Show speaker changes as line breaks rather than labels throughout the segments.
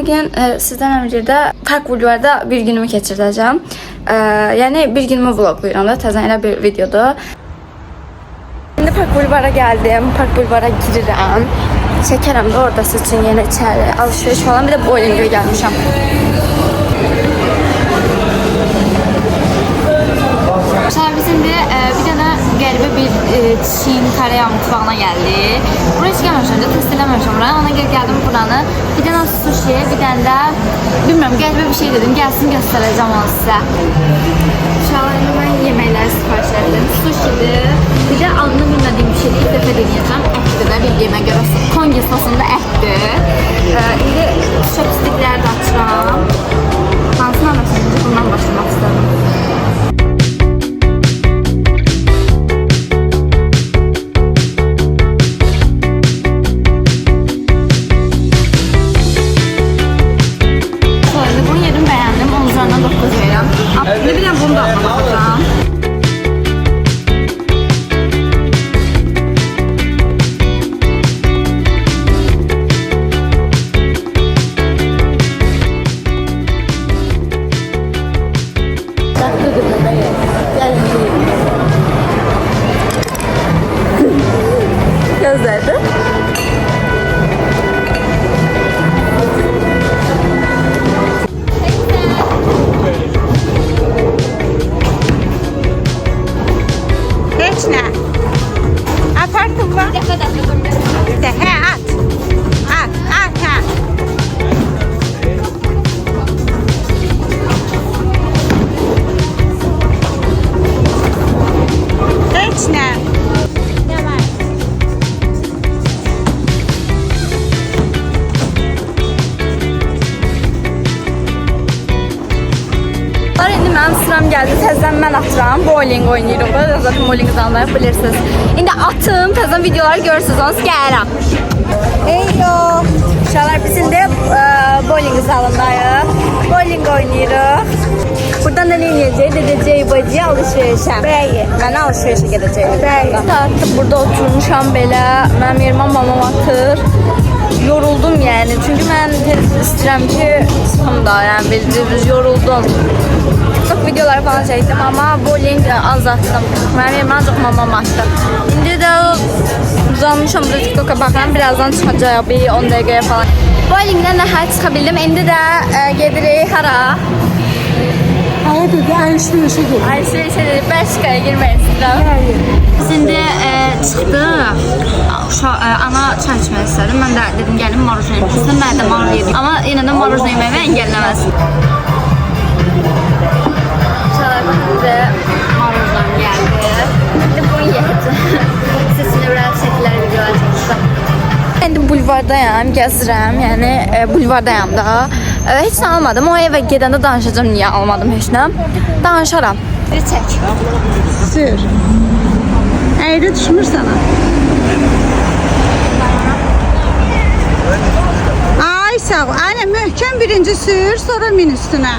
bugün sizden öncədə Park Bulvarda bir günümü keçirdəcəm. Yəni bir günümü vloglayıram da, təzən elə bir videodur. Şimdi Park Bulvara geldim. Park Bulvara girirəm. Çəkərəm də orada siz üçün yenə içəri alışveriş falan. Bir də bowlingə gəlmişəm.
Bizim de bir tane qəribə bir Çin Koreya mutfağına geldik. Buraya hiç gelmemişim, test eləməmişim buraya. Ona göre geldim buranı. Bir tane sushi, bir tane de bilmiyorum qəribə bir şey dedim. Gəlsin göstereceğim onu size. Uşaqlarla ben yeməkləri sifariş etdim. Sushi'dir. Bir de adını bilmediğim bir şeydi. İlk dəfə deneyəcəm. Ətdir də bildiyimə görə. Kongi sosunda ətdir. İndi chopstickləri də açıram. Hansına mesela bundan başlamak istedim. Ne bileyim bunu da yapacağım. Gözlerdi.
Ne? Apartın var. De he at. At ha. Hiç ne? Ne var?
İndi mənim sıram gəldi, təzədən mən atıram, bowling oynayırım. Burada zaten bowling zalları bilirsiniz. İndi atım, təzədən videoları görürsünüz, onu gəlirəm. Eyyo! Uşaqlar, biz indi bowling zalındayıq. Bowling oynayırıq. Buradan da ne yiyəcək? Dedəcək bacıya alışverişə. Bəyi. Mənə alışverişə gedəcək. Bəyi. Saatdır burada oturmuşam belə. Mənim yerimə mamam atır. Yoruldum yani. Çünkü ben istəyirəm ki, çıxım da, yəni bildiriz, yoruldum. TikTok videoları falan çəkdim ama bowling azalttım. Mənim yerimə ancaq mamam atdı. İndi də uzanmışam da TikTok'a baxıram. Birazdan çıxacaq bir 10 dəqiqəyə falan. Bowlingdən nəhayət çıxa bildim. İndi də gedirik hara?
Hayır dedi alışverişe gel.
Alışverişe dedik. Belçika'ya girmək istəyirəm.
Şimdi çıxdı. Ana çay içmək istədim. Mən də dedim gəlim marujna yiyəm. Mən də marujna yedim. Amma yenə də marujna yeməyimi əngəlləməz.
Şalarımızda marujnam gəldi. İndi bunu yiyəcəm. Sizinlə biraz şəkillər videolar çəkəcəm. İndi bulvardayam, gəzirəm. Yəni bulvardayam da. Heç nə almadım. O evə gedəndə danışacağım niyə almadım heç nə. Danışaram. Bir çək.
Sür. Eğri düşmür sana. Ay sağ ol. Anne möhkəm birinci sür, sonra min üstüne.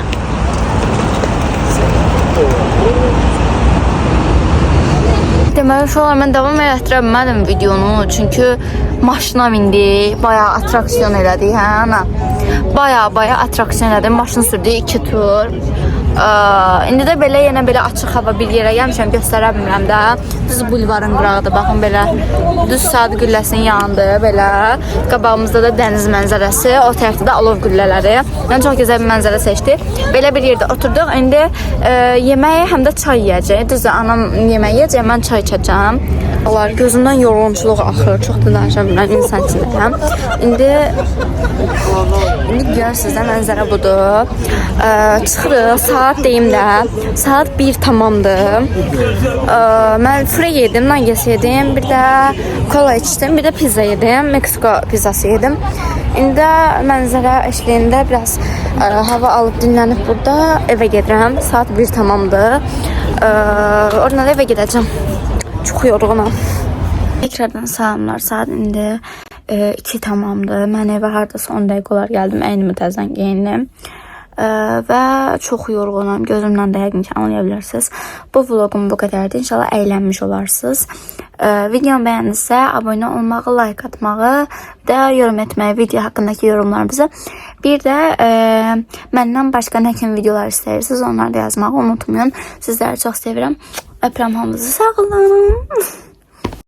Deməli, uşaqlar, mən davam elətdirə bilmədim videonu. Çünki maşına mindik, bayağı atraksiyon elədik, hə ana? Bayağı atraksiyon elədik, maşını sürdük 2 tur. İndi də belə yenə belə açıq hava bir yerə gəlmişəm, göstərə bilmirəm də. Düz bulvarın qırağıdır, baxın belə. Düz saat gülləsinin yanında belə. Qabağımızda da dəniz mənzərəsi, o tərəfdə də alov güllələri. Yəni çox gözəl bir mənzərə seçdik. Belə bir yerdə oturduq. İndi yeməyi həm də çay yeyəcək. Düzdür, anam yemək yeyəcək, mən çay içəcəm. Onlar gözümdən yorğunçuluq axır. Çox da danışa bilmirəm, insan içindəyəm. İndi görürsünüz də mənzərə budur. Çıxırıq, saat deyim də, saat 1 tamamdır. Mən fre yedim, nuggets yedim, bir də kola içdim, bir də pizza yedim, Meksiko pizzası yedim. İndi mənzərə eşliyində biraz hava alıb dinlənib burada evə gedirəm. Saat 1 tamamdır. Oradan da evə gedəcəm. Çox yorğunam. Tekrardan salamlar. Saat indi 2 tamamdır. Mən evə hardasa 10 dəqiqə olar gəldim. Əynimi təzədən geyindim. Və çox yorğunam. Gözümdən də yəqin ki anlaya bilərsiniz. Bu vloqum bu qədərdir. İnşallah əylənmiş olarsınız. Videomu bəyəndinizsə abunə olmağı, like atmağı və yorum etməyi, video haqqındakı yorumlarınızı Bir də məndən başqa nə kimi videolar istəyirsiniz, onları da yazmağı unutmayın. Sizləri çox sevirəm. Öpürəm hamınızı. Sağ olun.